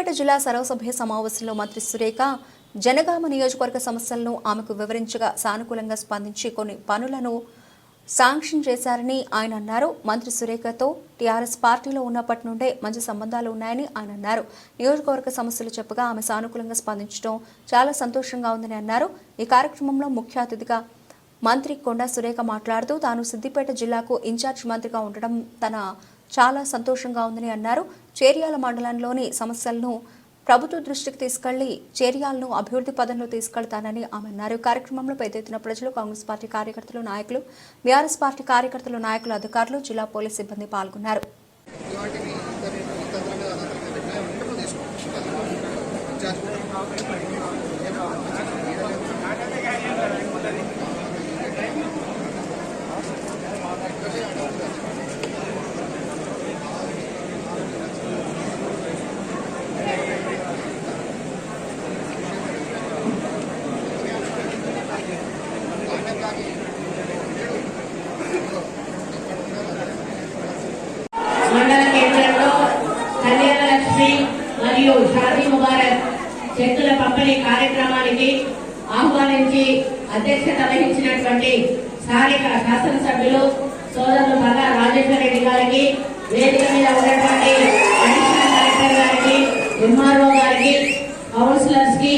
సిద్దిపేట జిల్లా సర్వసభ్య సమావేశంలో మంత్రి సురేఖ జనగామ నియోజకవర్గ సమస్యలను ఆమెకు వివరించగా సానుకూలంగా స్పందించి కొన్ని పనులను శాంక్షన్ చేశారని ఆయన అన్నారు. మంత్రి సురేఖతో టీఆర్ఎస్ పార్టీలో ఉన్నప్పటి నుండే మంచి సంబంధాలు ఉన్నాయని ఆయన అన్నారు. నియోజకవర్గ సమస్యలు చెప్పగా ఆమె సానుకూలంగా స్పందించడం చాలా సంతోషంగా ఉందని అన్నారు. ఈ కార్యక్రమంలో ముఖ్య అతిథిగా మంత్రి కొండా సురేఖ మాట్లాడుతూ తాను సిద్దిపేట జిల్లాకు ఇన్ఛార్జ్ మంత్రిగా ఉండడం తన చాలా సంతోషంగా ఉందని అన్నారు. చేర్యాల మండలంలోని సమస్యలను ప్రభుత్వ దృష్టికి తీసుకెళ్లి చేర్యాలను అభివృద్ధి పదంలో తీసుకెళ్తానని ఆమె అన్నారు. కార్యక్రమంలో పెద్ద ఎత్తున ప్రజలు, కాంగ్రెస్ పార్టీ కార్యకర్తలు, నాయకులు, బీఆర్ఎస్ పార్టీ కార్యకర్తలు, నాయకులు, అధికారులు, జిల్లా పోలీస్ సిబ్బంది పాల్గొన్నారు. మండల కేంద్రంలో కళ్యాణ లక్ష్మి మరియు షాదీ ముబారక్ చెక్కుల పంపిణీ కార్యక్రమానికి ఆహ్వానించి అధ్యక్షత వహించినటువంటి స్థానిక శాసనసభ్యులు సోదరులు పల్లా రాజేశ్వర రెడ్డి గారికి, వేదిక మీద ఉన్నటువంటి అడిషనల్ కలెక్టర్ గారికి, ఎంఆర్ఓ గారికి, కౌన్సిలర్స్ కి,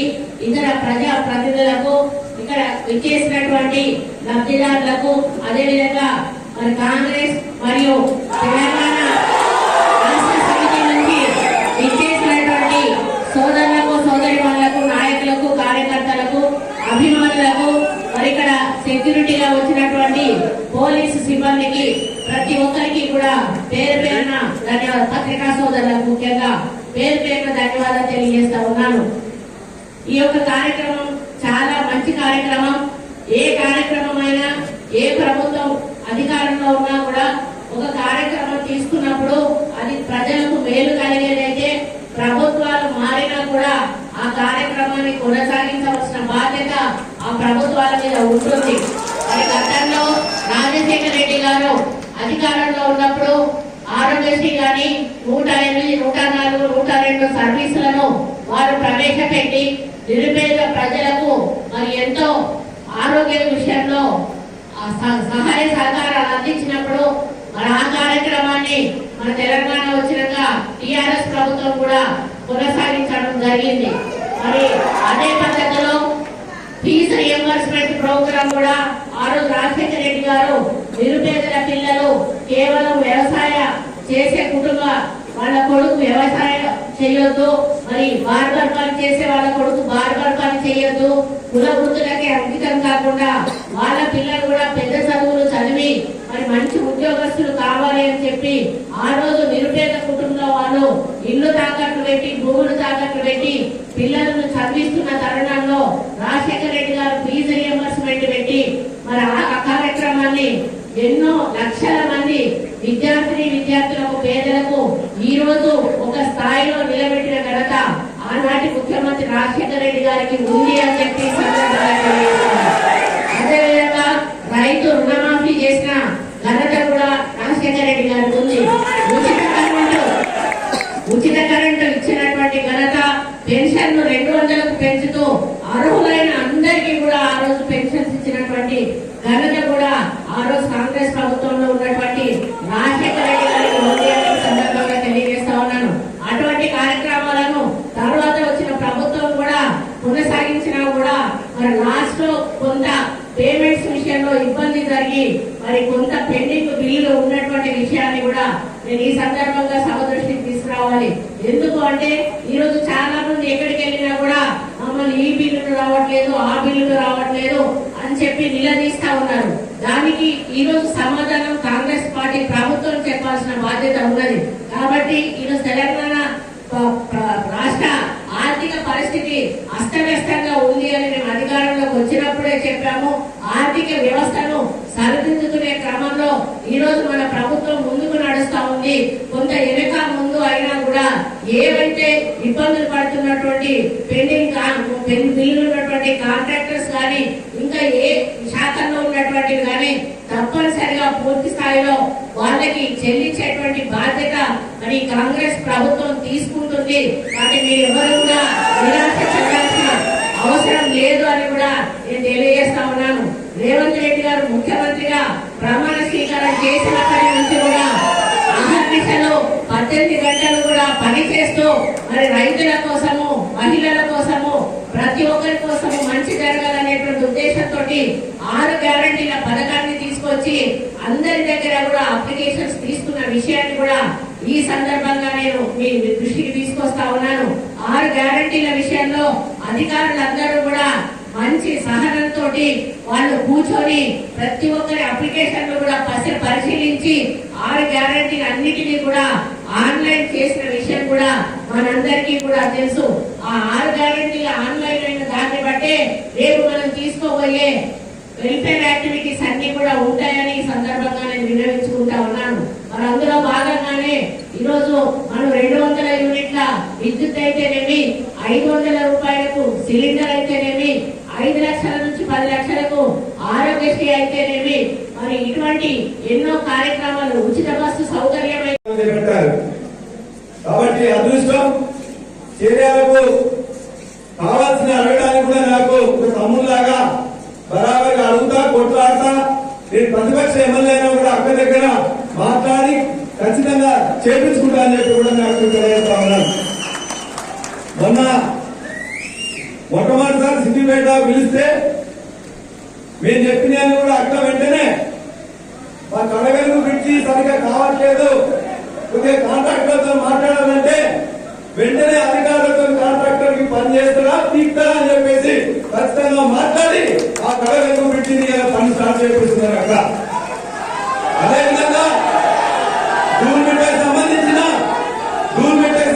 ఇతర ప్రజా ప్రతినిధులకు, ఇక్కడ విచ్చేసినటువంటి లబ్ధిదారులకు, అదేవిధంగా మరి కాంగ్రెస్ మరియు తెలంగాణ రాష్ట్ర సమితి నుంచి విచ్చేసినటువంటి సోదరులకు, సోదరిమణులకు, నాయకులకు, కార్యకర్తలకు, అభిమానులకు, మరి ఇక్కడ సెక్యూరిటీగా వచ్చినటువంటి పోలీసు సిబ్బందికి ప్రతి ఒక్కరికి కూడా పేరు పేరున ధన్యవాదాలు, పత్రికా సోదరులకు ముఖ్యంగా పేరు పేరున ధన్యవాదాలు తెలియజేస్తా ఉన్నాను. ఈ యొక్క కార్యక్రమం చాలా మంచి కార్యక్రమం. ఏ కార్యక్రమం అయినా, ఏ ప్రభుత్వం అధికారంలో ఉన్నా కూడా ఒక కార్యక్రమం తీసుకున్నప్పుడు అది ప్రజలకు మేలు కలిగేదైతే ప్రభుత్వాలు మారినా కూడా ఆ కార్యక్రమాన్ని కొనసాగించవలసిన బాధ్యత ఆ ప్రభుత్వాల మీద ఉంటుంది. మరి గతంలో రాజశేఖర రెడ్డి గారు అధికారంలో ఉన్నప్పుడు ఆరోగ్యశ్రీ గాని 108, 104, 102 సర్వీసులను వారు ప్రవేశపెట్టి నిరుపేద ప్రజలకు మరి ఎంతో ఆరోగ్య విషయంలో సహాయ సహకారాలు అందించినప్పుడు మరి ఆ కార్యక్రమాన్ని మన తెలంగాణ వచ్చినాక టీఆర్ఎస్ ప్రభుత్వం కూడా కొనసాగించడం జరిగింది. మరి అదే పద్ధతిలో ఫీజు రియంబర్స్మెంట్ ప్రోగ్రాం కూడా ఆ రోజు రాజశేఖర రెడ్డి గారు నిరుపేదల పిల్లలు కేవలం వ్యవసాయ చేసే కుటుంబ వాళ్ళ కొడుకు వ్యవసాయం చేయొద్దు, మరి బార్బర్ పని చేసే వాళ్ళ కొడుకు బార్బర్ పని చేయొద్దు, కుల వృత్తులకి అంకితం కాకుండా వాళ్ళ పిల్లలు కూడా పెద్ద చదువులు చదివి మరి మంచి ఉద్యోగస్తులు కావాలి అని చెప్పి ఆ రోజు నిరుపేద కుటుంబంలో వాళ్ళు ఇల్లు తాకట్లు పెట్టి, భూములు తాకట్లు పెట్టి పిల్లలను చదివిస్తున్న తరుణంలో రాజశేఖర రెడ్డి గారు ఫీజు రియంబర్స్మెంట్ పెట్టి మరి ఆ కార్యక్రమాన్ని ఎన్నో లక్షల మంది విద్యార్థులకు, పేదలకు ఈ రోజు ఒక స్థాయిలో నిలబెట్టిన ఘనత ఆనాటి ముఖ్యమంత్రి రాజశేఖర రెడ్డి గారికి ఉంది అని చెప్పి అదేవిధంగా రైతు రుణమాఫీ చేసిన ఘనత కూడా రాజశేఖర రెడ్డి గారికి ఉంది. ఉచిత కరెంటు ఇచ్చినటువంటి ఘనత, పెన్షన్ 200కు పెంచుతూ అర్హులైన అందరికీ కూడా ఆ రోజు పెన్షన్స్ ఇచ్చినటువంటి ఘనత కూడా ఆ రోజు కాంగ్రెస్ ప్రభుత్వంలో ఉన్నటువంటి రాజశేఖర రెడ్డి గారికి ఉంది అనే సందర్భంగా తెలియజేస్తా ఉన్నాను. అటువంటి కార్యక్రమాలను తర్వాత వచ్చిన ప్రభుత్వం కూడా కొనసాగించినా కూడా మరి లాస్ట్ లో కొంత పేమెంట్స్ విషయంలో ఇబ్బంది జరిగి మరి కొంత పెండింగ్ బిల్లులు ఉన్నటువంటి విషయాన్ని కూడా నేను ఈ సందర్భంగా సభ దృష్టికి తీసుకురావాలి. ఎందుకు అంటే ఈ రోజు చాలా మంది ఎక్కడికి వెళ్ళినా కూడా మమ్మల్ని ఈ బిల్లులు రావట్లేదు, ఆ బిల్లులు రావట్లేదు అని చెప్పి నిలదీస్తా ఉన్నారు. దానికి ఈ రోజు సమాధానం కాంగ్రెస్ పార్టీ ప్రభుత్వం చెప్పాల్సిన బాధ్యత ఉన్నది. కాబట్టి ఈరోజు తెలంగాణ రాష్ట్ర ఆర్థిక పరిస్థితి అస్తవ్యస్తంగా ఉంది అని మేము అధికారంలోకి వచ్చినప్పుడే చెప్పాము. ఆర్థిక వ్యవస్థను సరిదిద్దుకునే క్రమంలో ఈ రోజు మన ప్రభుత్వం ముందుకు నడుస్తా ఉంది. కొంత వెనుక ముందు అయినా కూడా ఏవైతే ఇబ్బందులు పడుతున్నటువంటి పెండింగ్ బిల్లులు ఉన్నటువంటి కాంట్రాక్టర్స్ కానీ ఇంకా ఏ శాఖల్లో ఉన్నటువంటి కానీ తప్పనిసరిగా పూర్తి స్థాయిలో వాళ్ళకి చెల్లించేటువంటి బాధ్యత మరి కాంగ్రెస్ ప్రభుత్వం తీసుకుంటుంది. కాబట్టి మీరు ఎవరు కూడా నిరాశ చెందాల్సిన అవసరం లేదు అని కూడా నేను తెలియజేస్తా ఉన్నాను. రేవంత్ రెడ్డి గారు ముఖ్యమంత్రిగా ప్రమాణ స్వీకారం చేసినప్పటి నుంచి కూడా అహర్నిశలు 18 గంటలు కూడా పని చేస్తూ మరి రైతుల కోసము, మహిళల కోసము, ప్రతి ఒక్కరి కోసము మంచి జరగాలనేటువంటి ఉద్దేశంతో 6 గ్యారంటీల పథకాన్ని తీసుకొచ్చి అందరి దగ్గర కూడా అప్లికేషన్స్ తీసుకున్న విషయాన్ని కూడా ఈ సందర్భంగా నేను మీ దృష్టికి తీసుకొస్తా ఉన్నాను. 6 గ్యారంటీల విషయంలో అధికారులందరూ కూడా మంచి సహనంతో వాళ్ళు కూర్చొని ప్రతి ఒక్కరి అప్లికేషన్లు కూడా పరిశీలించి 6 గ్యారంటీలు అన్నిటినీ కూడా ఆన్లైన్ చేసిన విషయం కూడా మనందరికీ కూడా తెలుసు. ఆ 6 గ్యారంటీలు ఆన్లైన్ అయిన దాన్ని బట్టే రేపు మనం తీసుకోబోయే వెల్ఫేర్ యాక్టివిటీస్ అన్ని కూడా ఉంటాయని ఈ సందర్భంగా నేను విన్నవించుకుంటా ఉన్నాను. మరి అందులో భాగంగానే ఈరోజు మనం 200 యూనిట్ల విద్యుత్ అయితేనేమి, 500 రూపాయలకు సిలిండర్ అయితేనేమి, 5 లక్షల నుంచి 10 లక్షలకు ఆరోగ్యశ్రీ అయితేనేమి, మరి ఇటువంటి ఎన్నో కార్యక్రమాలు, ఉచిత బస్సు సౌకర్యం పెట్టారు. కాబట్టి అదృష్టం చర్యలకు కావాల్సిన అడగడానికి కూడా నాకు ఒక తమ్ముళ్లాగా బరాబర్ అడుగుతా, కొట్లాడతా, నేను ప్రతిపక్ష ఎమ్మెల్యే అయినా కూడా అక్కడి దగ్గర మాట్లాడి ఖచ్చితంగా చేపించుకుంటా అని చెప్పి కూడా నాకు తెలియజేస్తా ఉన్నాను. మొట్టమొదటిసారి సిద్దిపేట పిలిస్తే మేము చెప్పిన కూడా అక్కడ వెంటనే మా కడగలు పెట్టి సరిగా కావట్లేదు, కొద్దిగా కాంట్రాక్టర్తో మాట్లాడాలంటే వెంటనే అధికారులతో కాంట్రాక్టర్ కి పని చేస్తారా తీస్తారా అని చెప్పేసి ఖచ్చితంగా మాట్లాడి ఆ కడగలు పెట్టి పని స్టార్ట్ చేపిస్తున్నారు అక్కడ. అదేవిధంగా దూల్మిట్టకి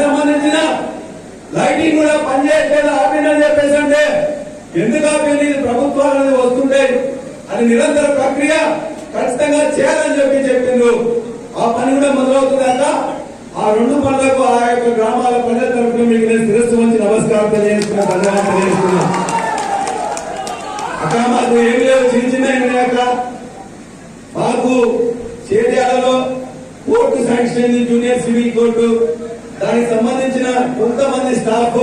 సంబంధించిన లైటింగ్ కూడా పనిచేయట్లేదు ఆపిందని చెప్పేసి అంటే ఎందుకు ఆపింది, ప్రభుత్వాలు అనేది వస్తుంటే అది నిరంతర ప్రక్రియ ఖచ్చితంగా చేయాలని చెప్పిండ్రు. ఆ పని కూడా మొదలవుతుందాక ఆ 2 పనులకు ఆ యొక్క గ్రామాల ప్రజల తరఫున మీకు నేను శిరస్సు వంచి నమస్కారం తెలియజేస్తున్నా, ధన్యవాదాలు తెలియజేస్తున్నా. అక్కడ మాకు ఏమి లేవు, చిన్న అక్క మాకు చేర్యాలలో court sanction junior civil court, దానికి సంబంధించిన కొంతమంది స్టాఫ్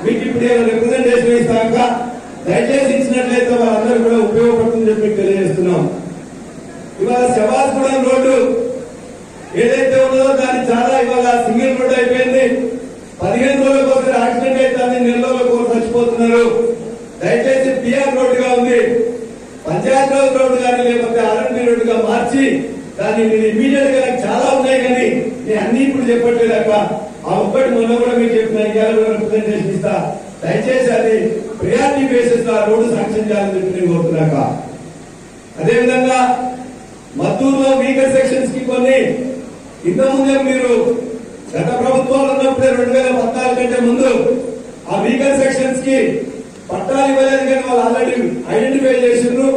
మీకు ఇప్పుడు రిప్రజెంటేషన్ ఇస్తాక దయచేసి ఇచ్చినట్లయితే వాళ్ళందరూ కూడా ఉపయోగపడుతుందని చెప్పి తెలియజేస్తున్నాం. ఇవాళ శవాస్గూడెం రోడ్డు ఏదైతే ఉన్నదో దాన్ని చాలా ఇవాళ సింగిల్ రోడ్ అయిపోయింది. 15 రోజులకు ఒకసారి యాక్సిడెంట్ అయితే 2 నెలలకు ఒకరు చచ్చిపోతున్నారు. దయచేసి పిఆర్ రోడ్డుగా ఉంది, పంచాయత్ రాజ్ రోడ్డు కానీ లేకపోతే ఆర్ఎంపీ రోడ్డుగా మార్చి దాన్ని నేను ఇమీడియట్ గా చాలా ఉన్నాయి కానీ నేను అన్ని ఇప్పుడు చెప్పట్లేదు అక్క. ఆ ఒక్కటి మొన్న కూడా మీరు చెప్పిన ఇవాళ కూడా రిప్రజెంటేషన్ ఇస్తా. దయచేసి అది ప్రియారిటీ బేసిస్ లో రోడ్డు శాంక్షన్ చేయాలని చెప్పి నేను కోరుతున్నాక. అదేవిధంగా మద్దూరులో వీకర్ సెక్షన్స్ కి కొన్ని ఇంతకుముందే మీరు గత ప్రభుత్వాలు ఉన్నప్పుడే 2014 కంటే ముందు ఆ వీకర్ సెక్షన్స్ కి పట్టాలు ఇవ్వలేదు కానీ వాళ్ళు ఆల్రెడీ ఐడెంటిఫై చేసిండ్రు,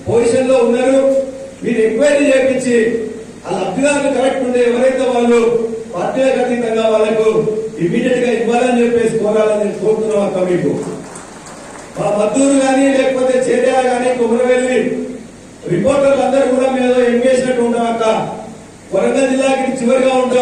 పొజిషన్ లో ఉన్నారు. మీరు ఎంక్వైరీ చేయించి ఆ లబ్ధిదారులు కరెక్ట్ ఉండే ఎవరైతే వాళ్ళు పార్టీలకు అతీతంగా వాళ్ళకు ఇమీడియట్ గా ఇవ్వాలని చెప్పేసి కోరాలని కోరుతున్నాం అక్క. మీకు మా మద్దూరు కానీ లేకపోతే చేర్యాల కానీ కుమరవెల్లి రిపోర్టర్లు అందరూ కూడా మేము ఎంగేసినట్టు ఉంటాం అక్క. వరంగల్ జిల్లాకి చివరిగా ఉంటాం.